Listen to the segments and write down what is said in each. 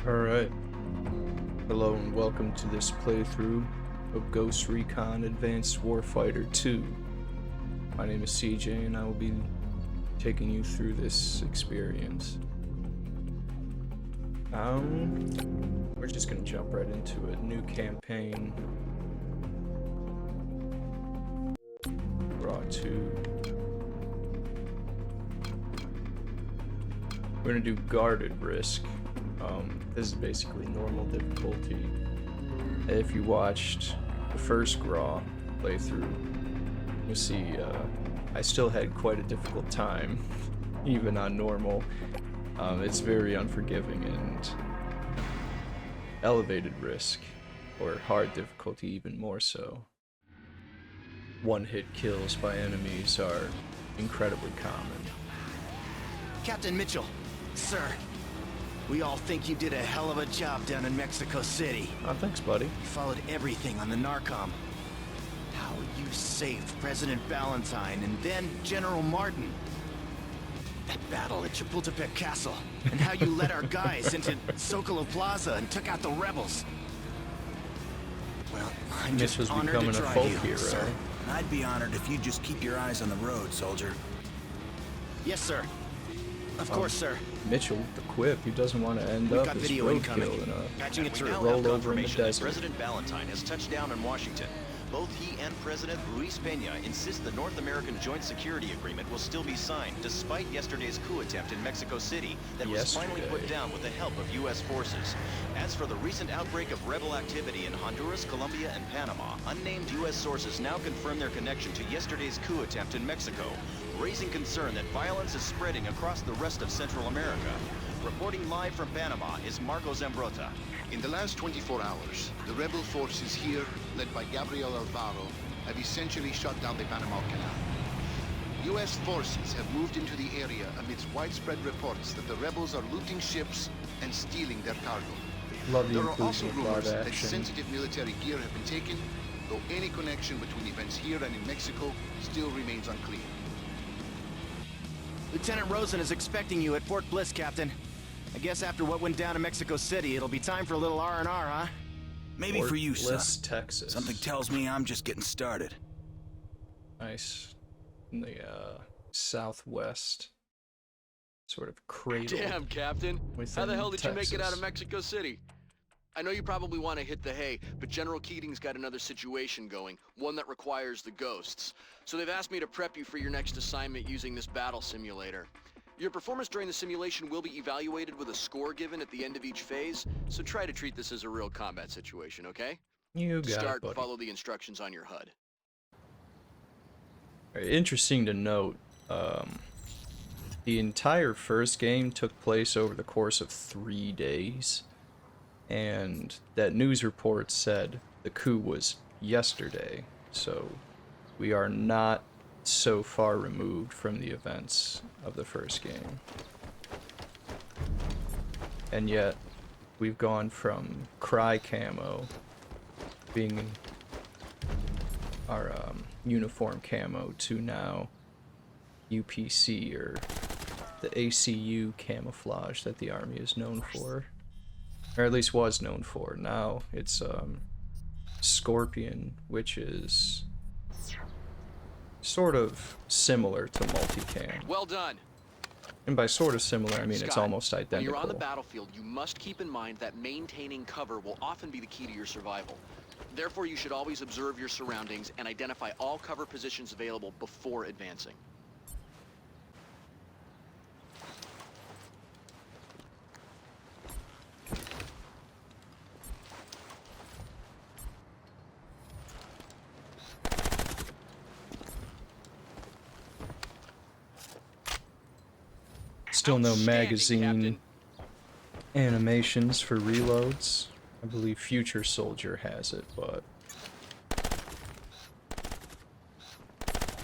Alright, hello and welcome to this playthrough of Ghost Recon Advanced Warfighter 2. My name is CJ and I will be taking you through this experience. We're just gonna jump right into it. New campaign. Raw 2. We're gonna do guarded risk. This is basically normal difficulty. If you watched the first Raw playthrough, you'll see I still had quite a difficult time, even on normal. It's very unforgiving, and elevated risk, or hard difficulty even more so. One-hit kills by enemies are incredibly common. Captain Mitchell, sir, we all think you did a hell of a job down in Mexico City. Oh, thanks, buddy. You followed everything on the Narcom. How you saved President Ballantyne and then General Martin. That battle at Chapultepec Castle, and how you led our guys into Zocalo Plaza and took out the rebels. Well, I'm just was honored becoming to a drive folk you, hero. sir. I'd be honored if you'd just keep your eyes on the road, soldier. Yes, sir. Of course, sir. Mitchell with the quip, he doesn't want to end We've up got as video incoming. roadkill in Patching it We through. now roll have over in the confirmation that desert. President Ballantyne has touched down in Washington. Both he and President Luis Peña insist the North American Joint Security Agreement will still be signed, despite yesterday's coup attempt in Mexico City that was finally put down with the help of U.S. forces. As for the recent outbreak of rebel activity in Honduras, Colombia, and Panama, unnamed U.S. sources now confirm their connection to yesterday's coup attempt in Mexico, raising concern that violence is spreading across the rest of Central America. Reporting live from Panama is Marco Zambrota. In the last 24 hours, the rebel forces here, led by Gabriel Alvaro, have essentially shut down the Panama Canal. U.S. forces have moved into the area amidst widespread reports that the rebels are looting ships and stealing their cargo. Love the There are also inclusion of rumors live that action. sensitive military gear have been taken, though any connection between events here and in Mexico still remains unclear. Lieutenant Rosen is expecting you at Fort Bliss, Captain. I guess after what went down in Mexico City, it'll be time for a little R&R, huh? Maybe Fort for you, son. Bliss, Texas. Something tells me I'm just getting started. Nice. In the southwest sort of cradle. Damn, Captain. How within the hell did you make it out Texas. of Mexico City? I know you probably want to hit the hay, but General Keating's got another situation going, one that requires the ghosts. So they've asked me to prep you for your next assignment using this battle simulator. Your performance during the simulation will be evaluated with a score given at the end of each phase, so try to treat this as a real combat situation, okay? You To got start, it, buddy. follow the instructions on your HUD. Interesting to note, the entire first game took place over the course of 3 days, and that news report said the coup was yesterday, so we are not so far removed from the events of the first game. And yet, we've gone from Cry Camo being our uniform camo to now UPC, or the ACU camouflage that the army is known for, or at least was known for. Now it's Scorpion, which is sort of similar to multicam. Well done. And by sort of similar, I mean it's Scott, almost when identical. you're on the battlefield, you must keep in mind that maintaining cover will often be the key to your survival. Therefore, you should always observe your surroundings and identify all cover positions available before advancing. Still no Outstanding, magazine Captain. animations for reloads. I believe Future Soldier has it, but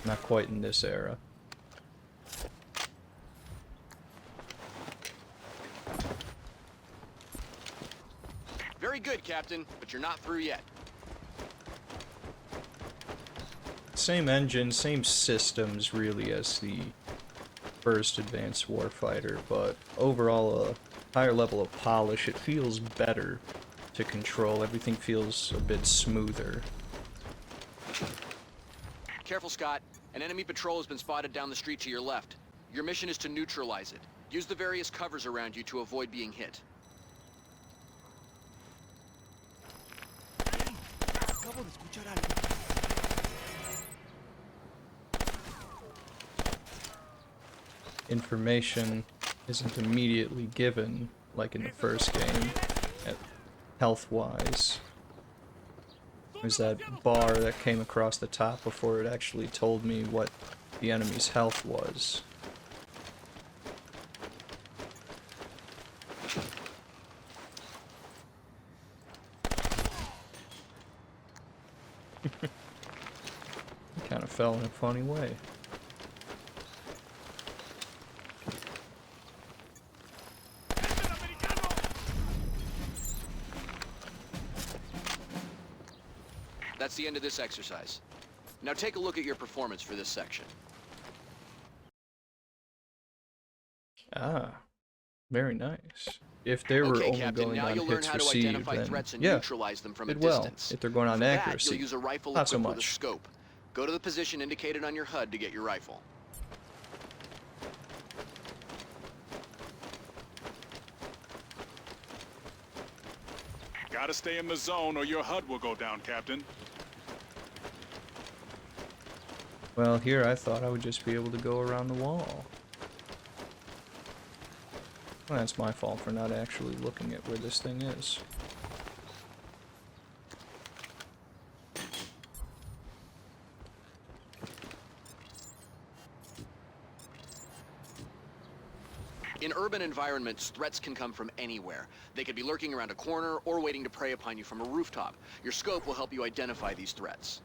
not quite in this era. Very good, Captain, but you're not through yet. Same engine, same systems really as the first Advanced Warfighter, but overall higher level of polish, it feels better to control. Everything feels a bit smoother. Careful, Scott. An enemy patrol has been spotted down the street to your left. Your mission is to neutralize it. Use the various covers around you to avoid being hit. Information isn't immediately given, like in the first game, health-wise. There's that bar that came across the top before it actually told me what the enemy's health was. Kind of fell in a funny way. That's the end of this exercise. Now take a look at your performance for this section. Ah, very nice. If they were Okay, only Captain, going now on you'll learn hits how to received, identify then threats and yeah, neutralize them from a did well. distance. If they're going on For that, accuracy, you'll use a rifle not so equipped with a much. scope. Go to the position indicated on your HUD to get your rifle. Gotta stay in the zone or your HUD will go down, Captain. Well, here I thought I would just be able to go around the wall. Well, that's my fault for not actually looking at where this thing is. In urban environments, threats can come from anywhere. They could be lurking around a corner or waiting to prey upon you from a rooftop. Your scope will help you identify these threats.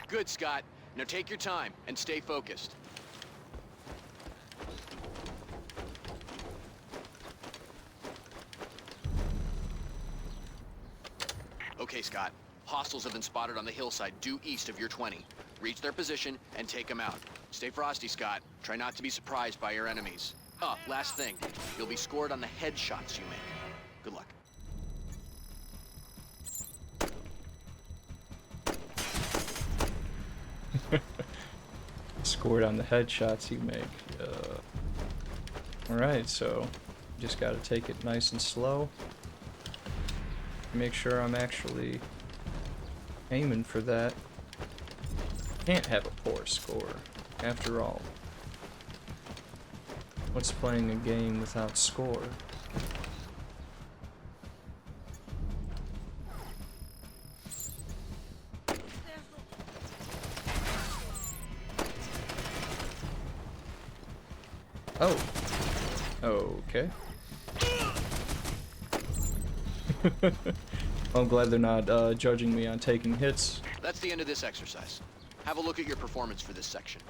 Good, Scott. Now take your time and stay focused. Okay, Scott. Hostiles have been spotted on the hillside due east of your 20. Reach their position and take them out. Stay frosty, Scott. Try not to be surprised by your enemies. Oh, last thing. You'll be scored on the headshots you make. Good luck. Scored on the headshots you make. Alright, so just gotta take it nice and slow. Make sure I'm actually aiming for that. Can't have a poor score, after all. What's playing a game without score? Oh. Okay. I'm glad they're not judging me on taking hits. That's the end of this exercise. Have a look at your performance for this section.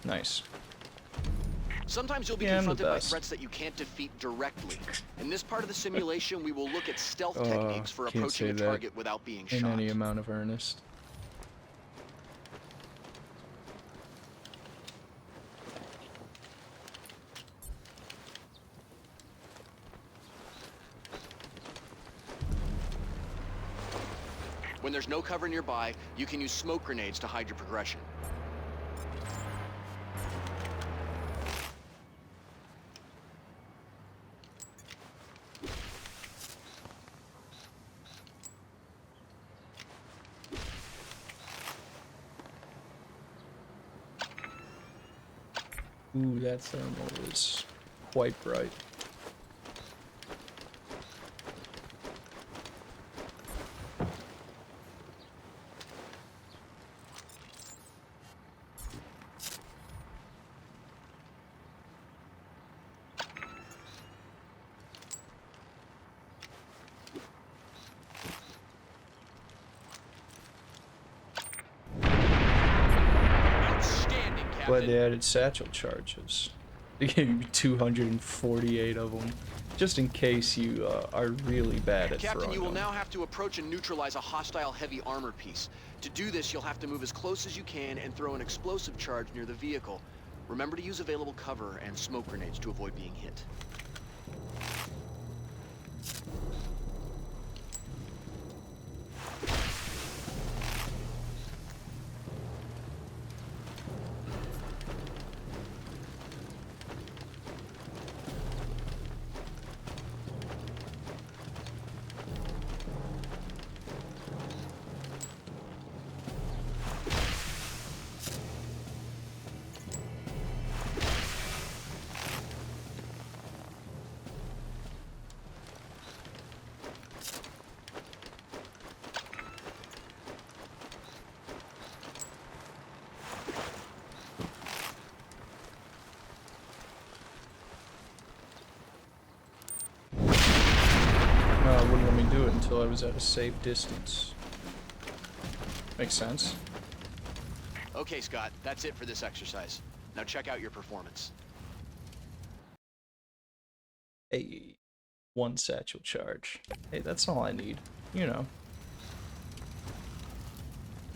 Nice. Sometimes you'll be Yeah, I'm the confronted by best. threats that you can't defeat directly. In this part of the simulation, we will look at stealth Oh, techniques for can't approaching say a that target without being In shot. any amount of earnest. When there's no cover nearby, you can use smoke grenades to hide your progression. Ooh, that thermal is quite bright. Glad they added satchel charges. They gave you 248 of them, just in case you are really bad at Captain, throwing you will them. now have to approach and neutralize a hostile heavy armor piece. To do this, you'll have to move as close as you can and throw an explosive charge near the vehicle. Remember to use available cover and smoke grenades to avoid being hit. Wouldn't let me do it until I was at a safe distance. Makes sense. Okay, Scott, that's it for this exercise. Now check out your performance. Hey, 1 satchel charge. Hey, that's all I need. You know.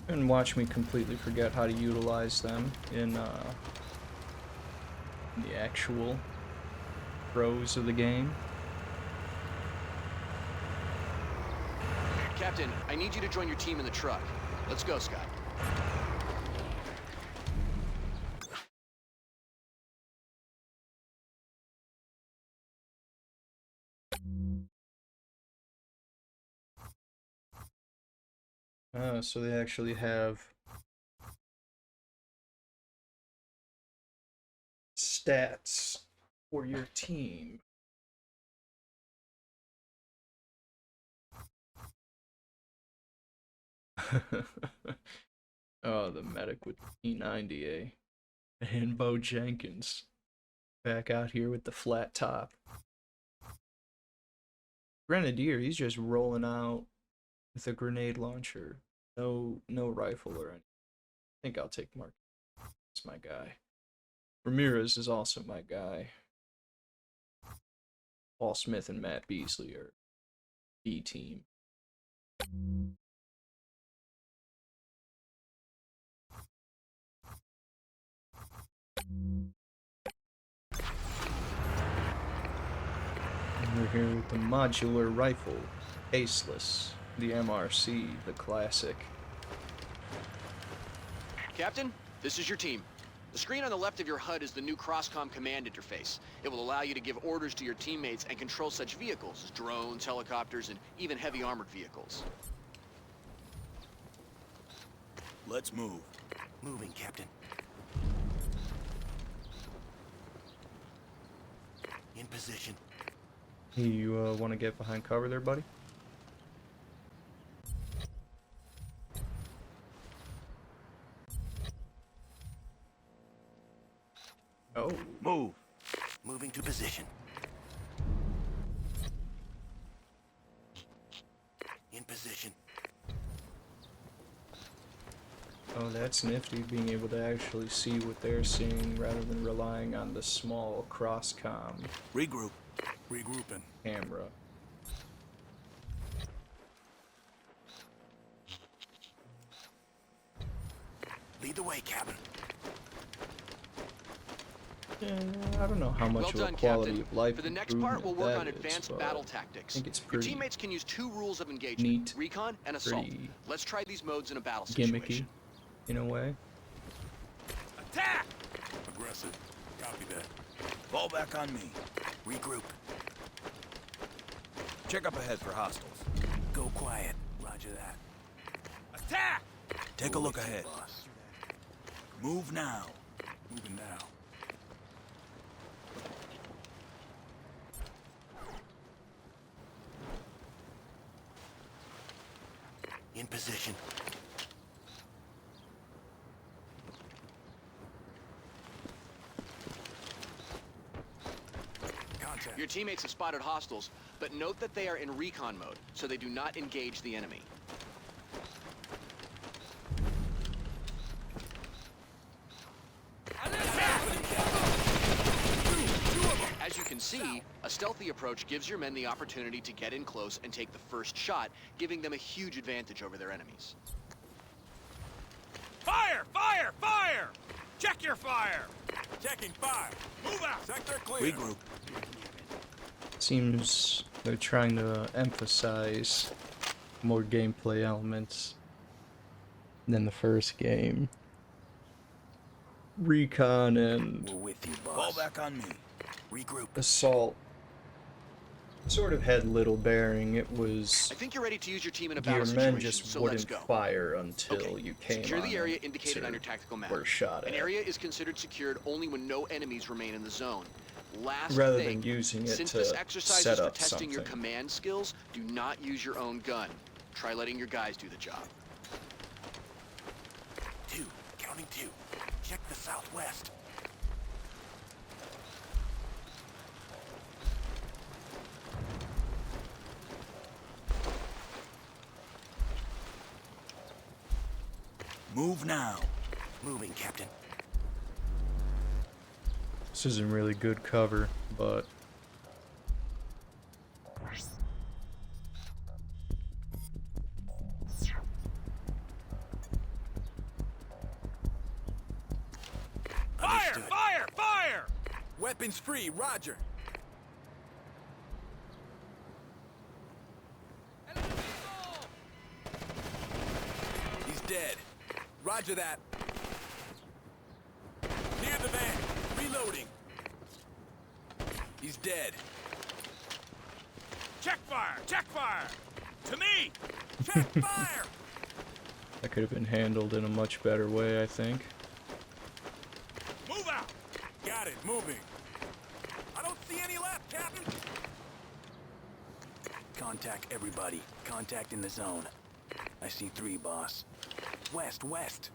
And watch me completely forget how to utilize them in the actual throes of the game. Captain, I need you to join your team in the truck. Let's go, Scott. So they actually have stats for your team. Oh, the medic with P90, eh? And Bo Jenkins. Back out here with the flat top. Grenadier, he's just rolling out with a grenade launcher. No rifle or anything. I think I'll take Mark. It's my guy. Ramirez is also my guy. Paul Smith and Matt Beasley are B team. And we're here with the modular rifle, aceless, the MRC, the classic. Captain, this is your team. The screen on the left of your HUD is the new Crosscom command interface. It will allow you to give orders to your teammates and control such vehicles as drones, helicopters, and even heavy armored vehicles. Let's move. Moving, Captain. In position. You want to get behind cover there, buddy? Oh. Move. Moving to position. In position. Oh, that's nifty, being able to actually see what they're seeing rather than relying on the small cross-comm Regroup. Regrouping. camera. Lead the way, Captain. Yeah, I don't know how much Well of done, a quality Captain. of life For the next part, we'll improvement work on that is, advanced but battle tactics. I think it's Your pretty teammates can use 2 rules of engagement, neat, recon and assault. pretty Let's try these modes in a battle gimmicky, situation. in a way. Attack! Aggressive. Copy that. Fall back on me. Regroup. Check up ahead for hostiles. Go quiet. Roger that. Attack! Take a look Over to you, ahead. boss. Move now. Moving now. In position. Contact. Your teammates have spotted hostiles, but note that they are in recon mode, so they do not engage the enemy. C, a stealthy approach gives your men the opportunity to get in close and take the first shot, giving them a huge advantage over their enemies. Fire! Fire! Fire! Check your fire! Checking fire. Move out. Sector clear. Regroup. Seems they're trying to emphasize more gameplay elements than the first game. Recon and We're with you, boss. Fall back on me. Regroup. Assault sort of had little bearing. It was I think you're ready to use your team in a your battle men situation, just so let's wouldn't go. fire until Okay, you came secure on the area them indicated to- on your tactical map. were shot An at. area is considered secured only when no enemies remain in the zone. Last Rather thing, than using it since to this exercise set is for up testing your something. command skills, do not use your own gun. Try letting your guys do the job. 2. Counting 2. Check the southwest. Move now. Moving, Captain. This isn't really good cover, but Fire! Understood. Fire! Fire! Weapons free, roger. He's dead. Roger that. Near the van. Reloading. He's dead. Check fire! Check fire! To me! Check fire! that could have been handled in a much better way, I think. Move out! Got it, moving. I don't see any left, Captain. Contact everybody. Contact in the zone. I see 3, boss. West, west.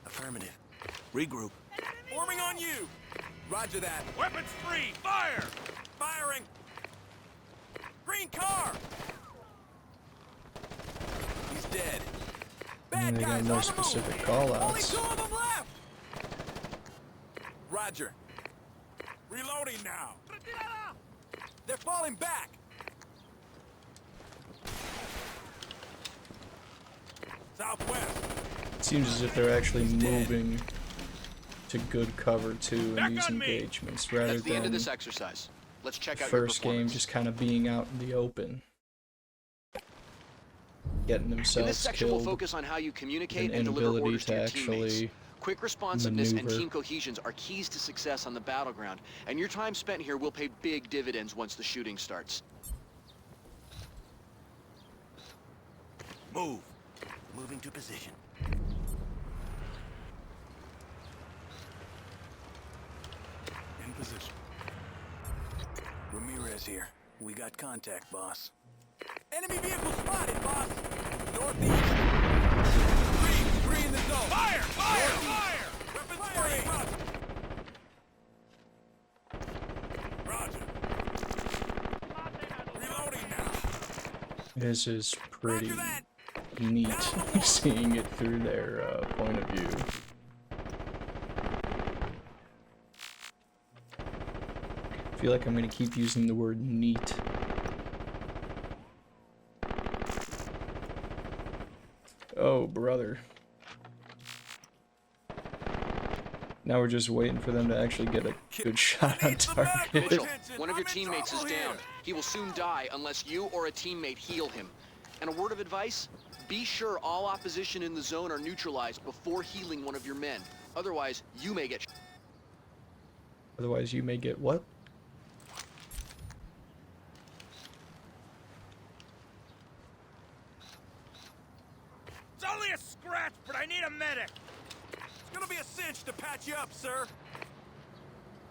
Affirmative. Regroup. Forming on you. Roger that. Weapons free. Fire! Firing. Green car. He's dead. Bad They got guys no on the specific move. call-outs. Only 2 of them left. Roger. Reloading now. They're falling back. Southwest. It seems as if they're actually He's dead. moving to good cover too Back in these on me. engagements, rather That's the end of than this exercise. Let's check the out your first game performance. just kind of being out in the open, getting In this themselves section, we'll killed. focus on how you communicate an and deliver inability orders to to your teammates. actually Quick responsiveness and maneuver. team cohesions are keys to success on the battleground, and your time spent here will pay big dividends once the shooting starts. Move. Moving to position. In position. Ramirez here. We got contact, boss. Enemy vehicle spotted, boss. Northeast. Three in the zone. Fire! Fire! Fire! Weapons free. Roger. Reloading now. This is pretty Roger that. neat, seeing it through their point of view. I feel like I'm gonna keep using the word neat. Oh, brother. Now we're just waiting for them to actually get a good shot on target. Mitchell, one of your teammates is down. He will soon die unless you or a teammate heal him. And a word of advice, be sure all opposition in the zone are neutralized before healing one of your men. Otherwise, you may get Otherwise, you may get what? It's only a scratch, but I need a medic. It's gonna be a cinch to patch you up, sir.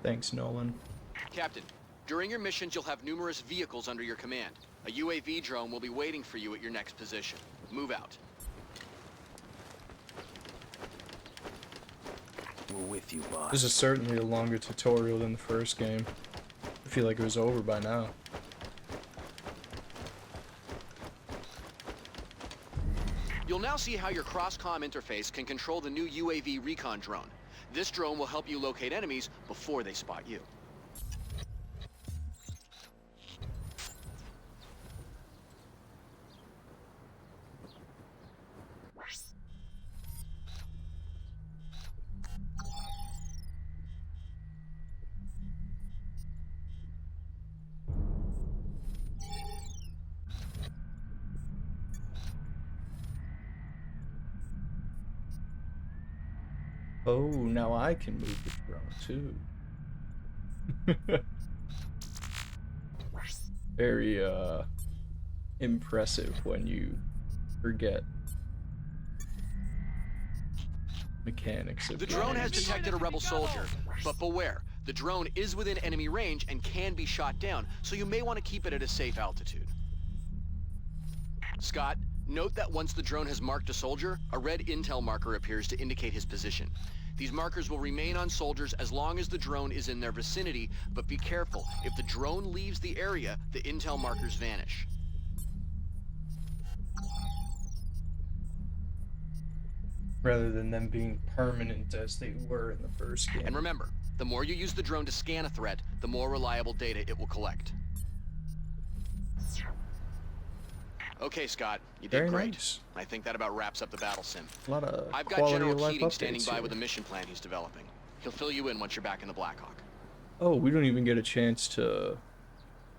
Thanks, Nolan. Captain, during your missions, you'll have numerous vehicles under your command. A UAV drone will be waiting for you at your next position. Move out. We're with you, boss. This is certainly a longer tutorial than the first game. I feel like it was over by now. You'll now see how your cross-comm interface can control the new UAV Recon drone. This drone will help you locate enemies before they spot you. Oh, now I can move the drone too. Very impressive when you forget mechanics of The drone has detected a rebel soldier, but beware, the drone is within enemy range and can be shot down, so you may want to keep it at a safe altitude. Scott, note that once the drone has marked a soldier, a red intel marker appears to indicate his position. These markers will remain on soldiers as long as the drone is in their vicinity, but be careful. If the drone leaves the area, the intel markers vanish. rather than them being permanent as they were in the first game. And remember, the more you use the drone to scan a threat, the more reliable data it will collect. Okay, Scott, you did Very great. nice. I think that about wraps up the battle sim. A lot of I've got quality General of life Keating standing updates by here. with a mission plan he's developing. He'll fill you in once you're back in the Blackhawk. Oh, we don't even get a chance to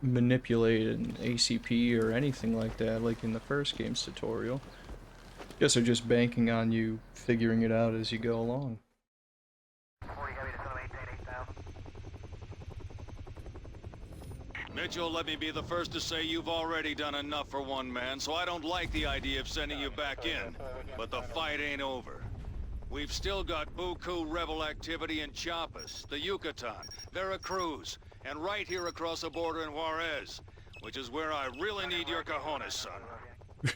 manipulate an ACP or anything like that, like in the first game's tutorial. Guess they're just banking on you figuring it out as you go along. Mitchell, let me be the first to say you've already done enough for one man, so I don't like the idea of sending you back in. But the fight ain't over. We've still got buku rebel activity in Chiapas, the Yucatan, Veracruz, and right here across the border in Juarez, which is where I really need your cojones, son.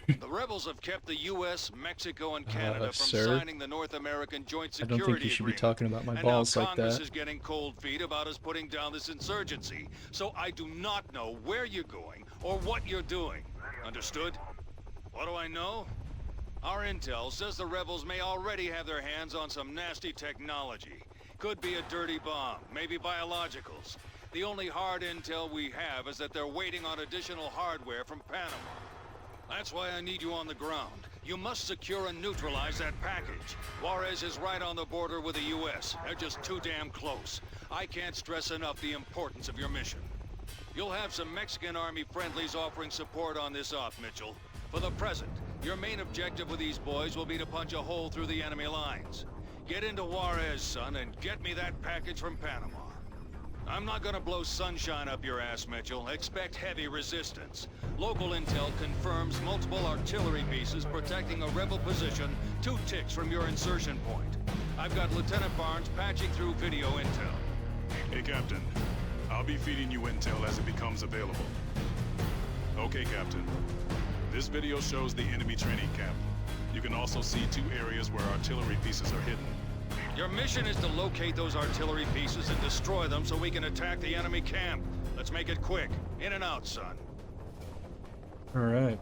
The rebels have kept the U.S., Mexico, and Canada from sir, signing the North American Joint I Security don't think you should be Agreement. talking about my And balls now like Congress that. is getting cold feet about us putting down this insurgency, so I do not know where you're going or what you're doing. Understood? What do I know? Our intel says the rebels may already have their hands on some nasty technology. Could be a dirty bomb, maybe biologicals. The only hard intel we have is that they're waiting on additional hardware from Panama. That's why I need you on the ground. You must secure and neutralize that package. Juarez is right on the border with the U.S. They're just too damn close. I can't stress enough the importance of your mission. You'll have some Mexican Army friendlies offering support on this op, Mitchell. For the present, your main objective with these boys will be to punch a hole through the enemy lines. Get into Juarez, son, and get me that package from Panama. I'm not gonna blow sunshine up your ass, Mitchell. Expect heavy resistance. Local intel confirms multiple artillery pieces protecting a rebel position 2 ticks from your insertion point. I've got Lieutenant Barnes patching through video intel. Hey, Captain. I'll be feeding you intel as it becomes available. Okay, Captain. This video shows the enemy training camp. You can also see 2 areas where artillery pieces are hidden. Your mission is to locate those artillery pieces and destroy them so we can attack the enemy camp. Let's make it quick. In and out, son. Alright.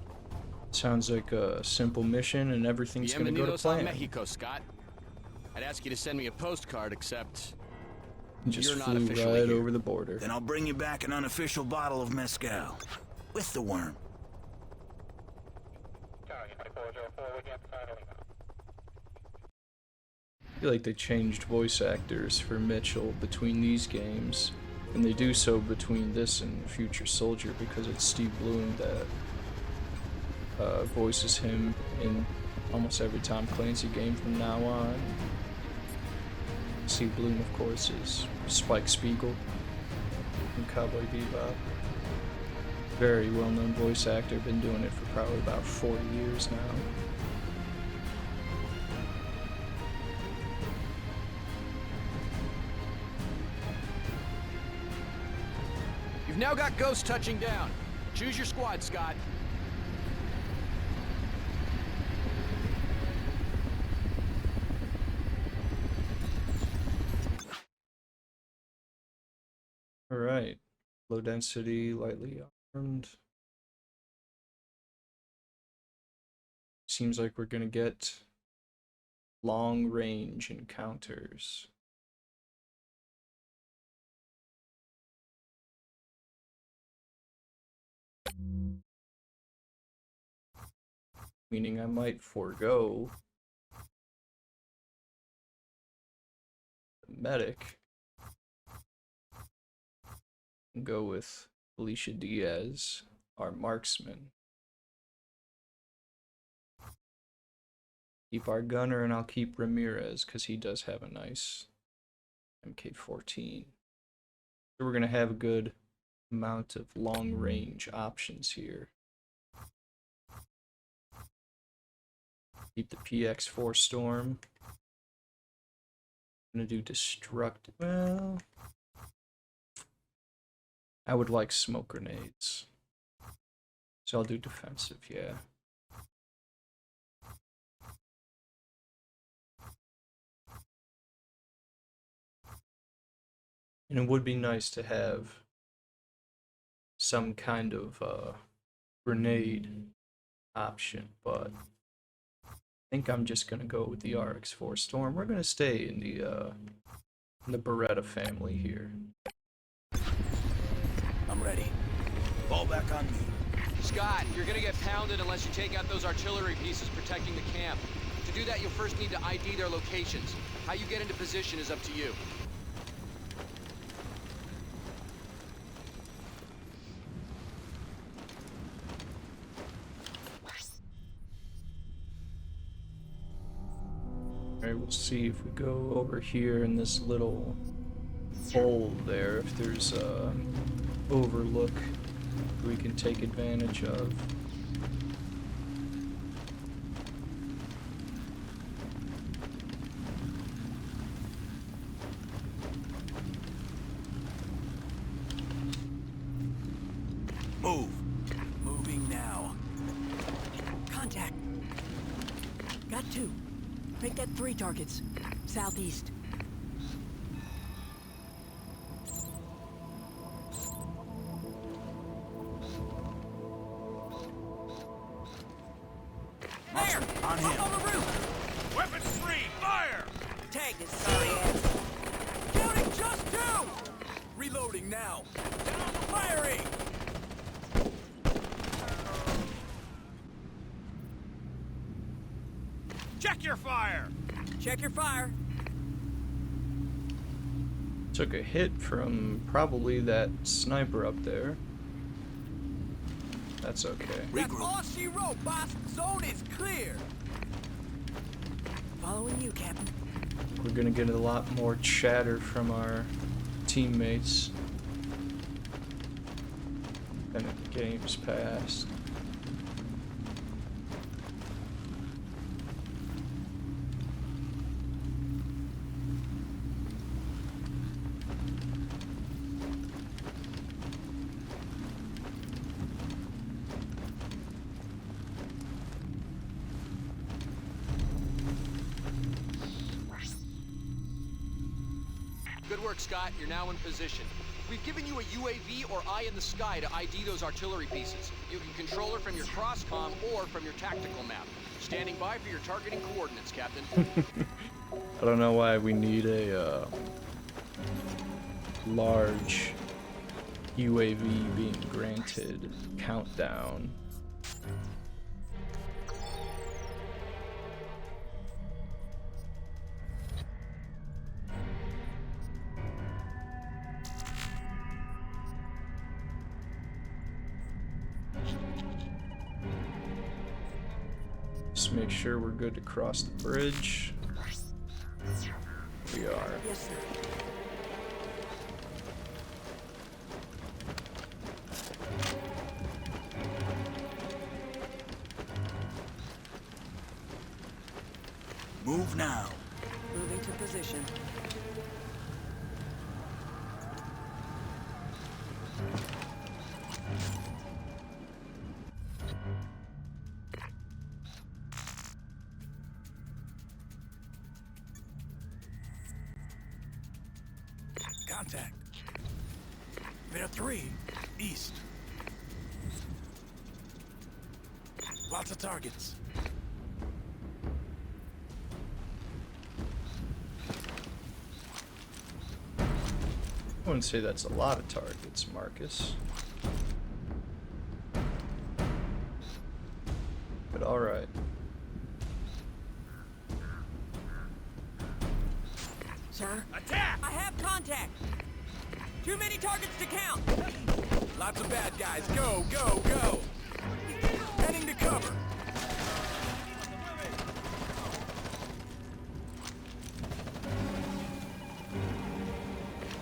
Sounds like a simple mission and everything's gonna go to Bienvenidos a plan. Mexico, Scott. I'd ask you to send me a postcard, except Just you're not flew officially right here. over the border. Then I'll bring you back an unofficial bottle of mezcal. With the worm. I feel like they changed voice actors for Mitchell between these games, and they do so between this and Future Soldier because it's Steve Bloom that voices him in almost every Tom Clancy game from now on. Steve Bloom, of course, is Spike Spiegel from Cowboy Bebop. Very well-known voice actor, been doing it for probably about 40 years now. You've now got Ghost touching down. Choose your squad, Scott. Alright. Low density, lightly armed. seems like we're gonna get long-range encounters. Meaning I might forego the medic and go with Alicia Diaz, our marksman. Keep our gunner, and I'll keep Ramirez because he does have a nice MK14. So we're gonna have a good amount of long-range options here. Keep the PX4 Storm. I'm gonna do destructive. Well, I would like smoke grenades, so I'll do defensive. Yeah. And it would be nice to have some kind of grenade option, but I think I'm just gonna go with the RX-4 Storm. We're gonna stay in the Beretta family here. I'm ready. Fall back on me. Scott, you're gonna get pounded unless you take out those artillery pieces protecting the camp. To do that, you'll first need to ID their locations. How you get into position is up to you. Alright, we'll see if we go over here in this little hole there, if there's a overlook we can take advantage of. Move. Moving now. Contact. Got 2. Make that 3 targets. Southeast. There! On him. Up on the roof! Weapons free! Fire! Tag his sorry ass. Counting just 2! Reloading now. Firing! Check your fire! Check your fire. Took a hit from probably that sniper up there. That's okay. That's all she wrote, boss. Zone is clear. Following you, Captain. We're gonna get a lot more chatter from our teammates. And the game's passed. Good work, Scott. You're now in position. We've given you a UAV or eye in the sky to ID those artillery pieces. You can control her from your cross-comm or from your tactical map. Standing by for your targeting coordinates, Captain. I don't know why we need a large UAV being granted countdown. Just make sure we're good to cross the bridge. We are. Yes, sir. Move now. Moving to position. Contact. There are 3. East. Lots of targets. I wouldn't say that's a lot of targets, Marcus. But alright. Sir? Attack! I have contact! Too many targets to count! Lots of bad guys. Go, go, go! Heading to cover.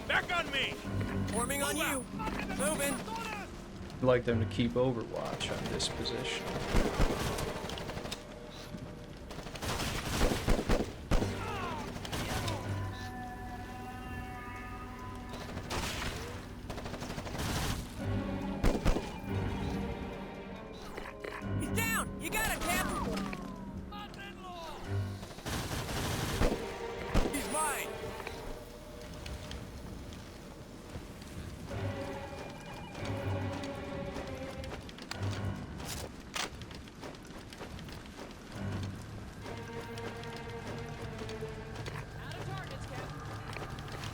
Back on me! Forming on you! Moving! I'd like them to keep overwatch on this position. He's down! You got it, Captain! He's mine!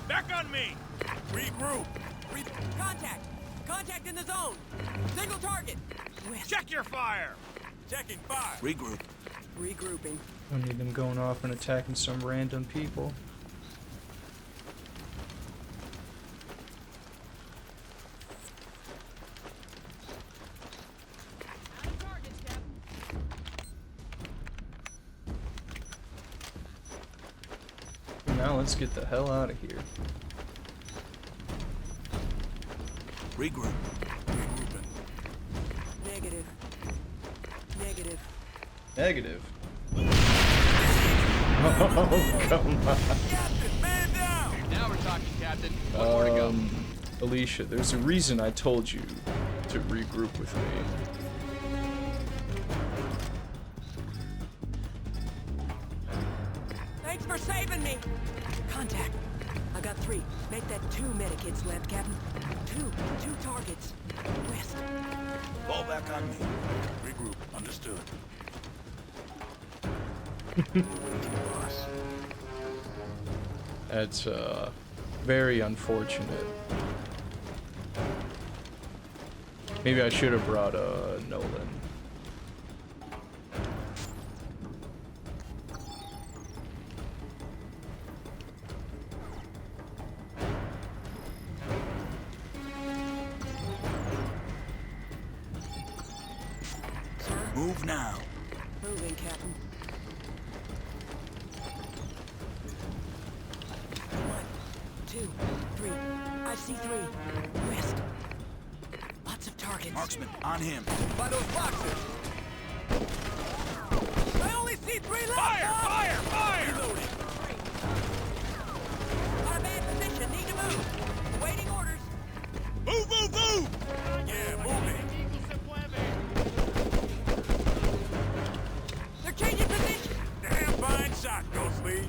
Back on me! Regroup! Contact! Contact in the zone! Single target! West. Check your fire! Checking fire! Regroup. Regrouping. Don't need them going off and attacking some random people. Now let's get the hell out of here. Regroup. Regrouping. Negative. Negative. Negative. Oh, come on. Captain, man down! Now we're talking, Captain. One more to go. Alicia, there's a reason I told you to regroup with me. Thanks for saving me! Contact. I got 3. Make that 2 medikits left, Captain. 2 targets. West. Fall back on me. Regroup. Understood. Boss. That's very unfortunate. Maybe I should have brought Nolan. Move now. Moving, Captain. 1, 2, 3. I see 3. West. Lots of targets. Marksman, on him. By those boxes! I only see 3 left! Fire! Bob! Fire! Fire! Reloading. Got a bad position. Need to move. Awaiting orders. Move, move, move! Yeah, moving. They're changing position. Damn fine shot, Ghost Lead.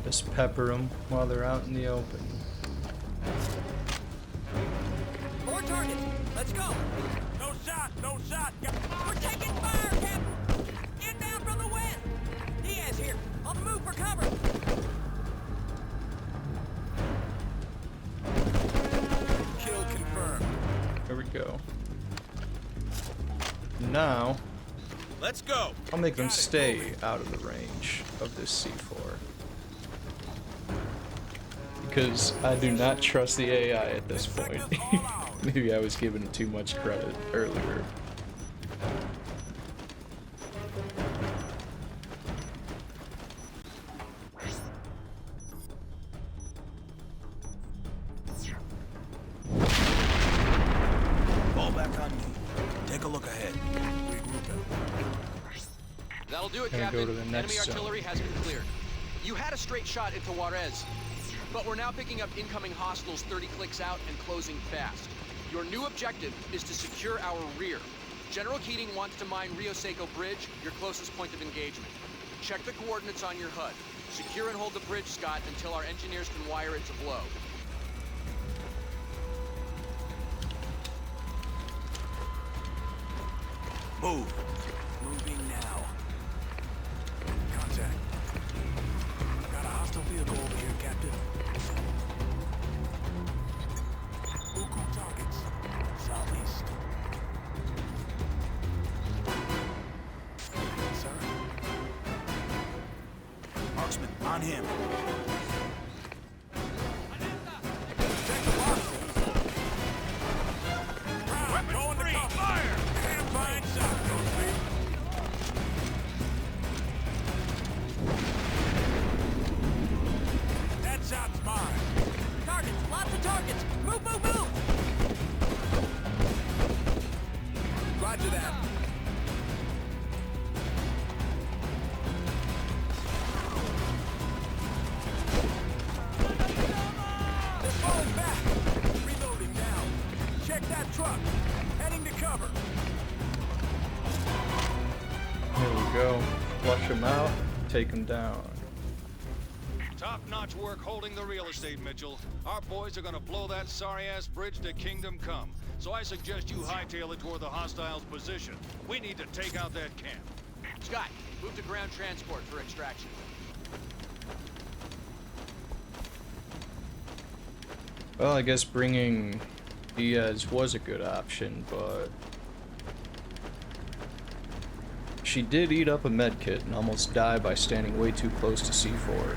Just pepper them while they're out in the open. 4 targets. Let's go. No shot, no shot. We're taking fire, Captain. Inbound from the west. Diaz here. On the move for cover. Kill confirmed. There we go. Now, Let's go. I'll make them stay out of the range of this C4. Because I do not trust the AI at this point. Maybe I was giving it too much credit earlier. Fall back on me. Take a look ahead. That'll do it, Gonna Captain. go to the Enemy next zone. artillery has been cleared. You had a straight shot into Juarez, but we're now picking up incoming hostiles 30 clicks out and closing fast. Your new objective is to secure our rear. General Keating wants to mine Rio Seco Bridge, your closest point of engagement. Check the coordinates on your HUD. Secure and hold the bridge, Scott, until our engineers can wire it to blow. Move. Moving now. Contact. Got a hostile vehicle over here, Captain. Reinforcement on him. Check the boxes. Round, going to cover. Fire! Damn fine shot, Ghostface. That shot's mine. Targets, lots of targets. Move, move, move. Roger that. They're falling back. Reloading now. Check that truck. Heading to cover. There we go. Flush them out. Take them down. Top-notch work holding the real estate, Mitchell. Our boys are gonna blow that sorry-ass bridge to Kingdom Come. So I suggest you hightail it toward the hostiles' position. We need to take out that camp. Scott, move to ground transport for extraction. Well, I guess bringing Diaz was a good option, but she did eat up a medkit and almost die by standing way too close to C4.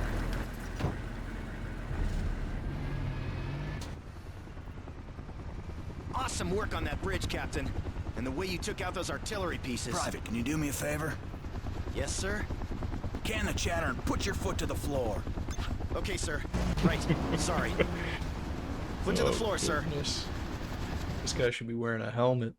Awesome work on that bridge, Captain. And the way you took out those artillery pieces. Private, can you do me a favor? Yes, sir? Can the chatter and put your foot to the floor. Okay, sir. Right. Sorry. Foot to the floor, sir. Goodness. This guy should be wearing a helmet.